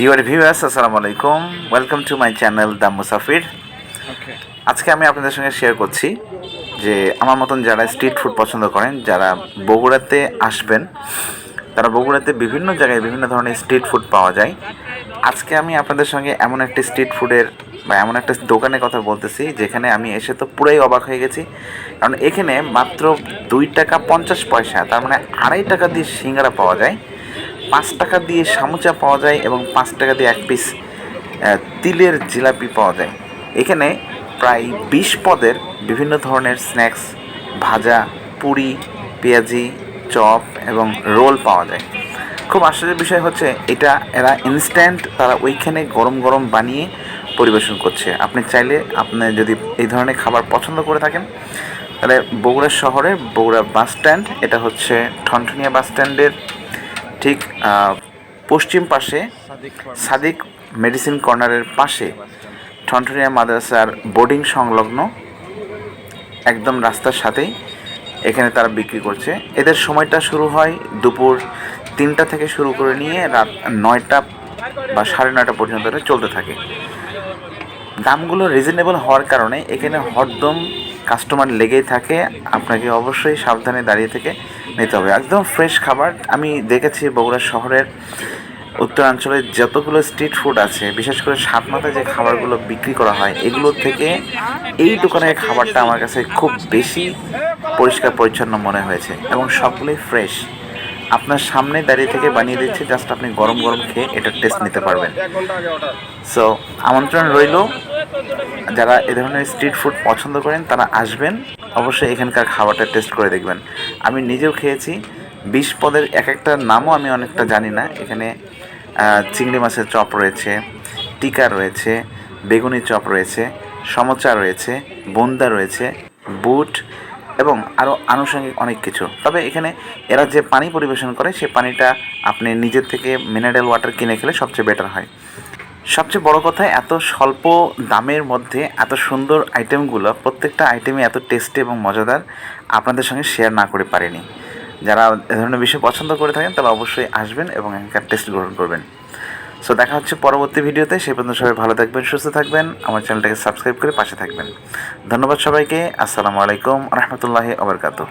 Dear viewers, আসসালামু আলাইকুম। Welcome to my channel the মুসাফির। আজকে আমি আপনাদের সঙ্গে শেয়ার করছি যে আমার মতন যারা স্ট্রিট ফুড পছন্দ করেন, যারা বগুড়াতে আসবেন, তারা বগুড়াতে বিভিন্ন জায়গায় বিভিন্ন ধরনের স্ট্রিট ফুড পাওয়া যায়। আজকে আমি আপনাদের সঙ্গে এমন একটি স্ট্রিট ফুডের বা এমন একটা দোকানের কথা বলতেছি যেখানে আমি এসে তো পুরাই অবাক হয়ে গেছি। কারণ এখানে মাত্র 2 টাকা 50 পয়সা, তার মানে 2.5 টাকা দিয়ে সিঙ্গারা পাওয়া যায়, 5 টাকা দিয়ে সামুচা পাওয়া যায় এবং 5 টাকা দিয়ে 1 পিস তিলের জিলাপি পাওয়া যায়। এখানে প্রায় 20 পদের বিভিন্ন ধরনের স্ন্যাক্স, ভাজা, পুরি, পেঁয়াজি, চপ এবং রোল পাওয়া যায়। খুব আশ্চর্যের বিষয় হচ্ছে এটা এরা ইনস্ট্যান্ট তারা ওইখানে গরম গরম বানিয়ে পরিবেশন করছে। আপনি চাইলে আপনি যদি এই ধরনের খাবার পছন্দ করে থাকেন তাহলে বগুড়া শহরের বগুড়া বাস স্ট্যান্ড, এটা হচ্ছে ঠনঠনিয়া বাস স্ট্যান্ডের ঠিক পশ্চিম পাশে সাদিক মেডিসিন কর্নারের পাশে ঠনঠনিয়া মাদ্রাসার বোর্ডিং সংলগ্ন একদম রাস্তার সাথেই এখানে তারা বিক্রি করছে। এদের সময়টা শুরু হয় দুপুর 3টা থেকে শুরু করে নিয়ে রাত 9টা বা 9:30 পর্যন্ত এটা চলতে থাকে। দামগুলো রিজনেবল হওয়ার কারণে এখানে হরদম কাস্টমার লেগেই থাকে। আপনাকে অবশ্যই সাবধানে দাঁড়িয়ে থেকে নিতে হবে। একদম ফ্রেশ খাবার। আমি দেখেছি বগুড়া শহরের উত্তরাঞ্চলের যতগুলো স্ট্রিট ফুড আছে, বিশেষ করে সাতমাথায় যে খাবারগুলো বিক্রি করা হয়, এগুলোর থেকে এই দোকানের খাবারটা আমার কাছে খুব বেশি পরিষ্কার পরিচ্ছন্ন মনে হয়েছে এবং সবগুলোই ফ্রেশ। আপনার সামনে দাঁড়িয়ে থেকে বানিয়ে দিচ্ছে, জাস্ট আপনি গরম গরম খেয়ে এটার টেস্ট নিতে পারবেন। সো আমন্ত্রণ রইল, যারা এ ধরনের স্ট্রিট ফুড পছন্দ করেন তারা আসবেন, অবশ্যই এখানকার খাবারটা টেস্ট করে দেখবেন। আমি নিজেও খেয়েছি। 20 পদের এক একটার নামও আমি অনেকটা জানি না। এখানে চিংড়ি মাছের চপ রয়েছে, টিকা রয়েছে, বেগুনি চপ রয়েছে, সমোচা রয়েছে, বোন্দা রয়েছে, বুট এবং আরও আনুষঙ্গিক অনেক কিছু। তবে এখানে এরা যে পানি পরিবেশন করে সে পানিটা আপনি নিজের থেকে মিনারেল ওয়াটার কিনে খেলে সবচেয়ে বেটার হয়। সবচেয়ে বড় কথা, এত স্বল্প দামের মধ্যে এত সুন্দর আইটেমগুলো, প্রত্যেকটা আইটেমই এত টেস্টি এবং মজাদার, আপনাদের সঙ্গে শেয়ার না করে পারিনি। যারা এ ধরনের বিষয় পছন্দ করে থাকেন তারা অবশ্যই আসবেন এবং এখানকার টেস্ট গ্রহণ করবেন। সো দেখা হচ্ছে পরবর্তী ভিডিওতে। সেই পর্যন্ত সবাই ভালো থাকবেন, সুস্থ থাকবেন, আমার চ্যানেলটাকে সাবস্ক্রাইব করে পাশে থাকবেন। ধন্যবাদ সবাইকে। আসসালামু আলাইকুম রহমতুল্লাহি ওয়া বারাকাতুহু।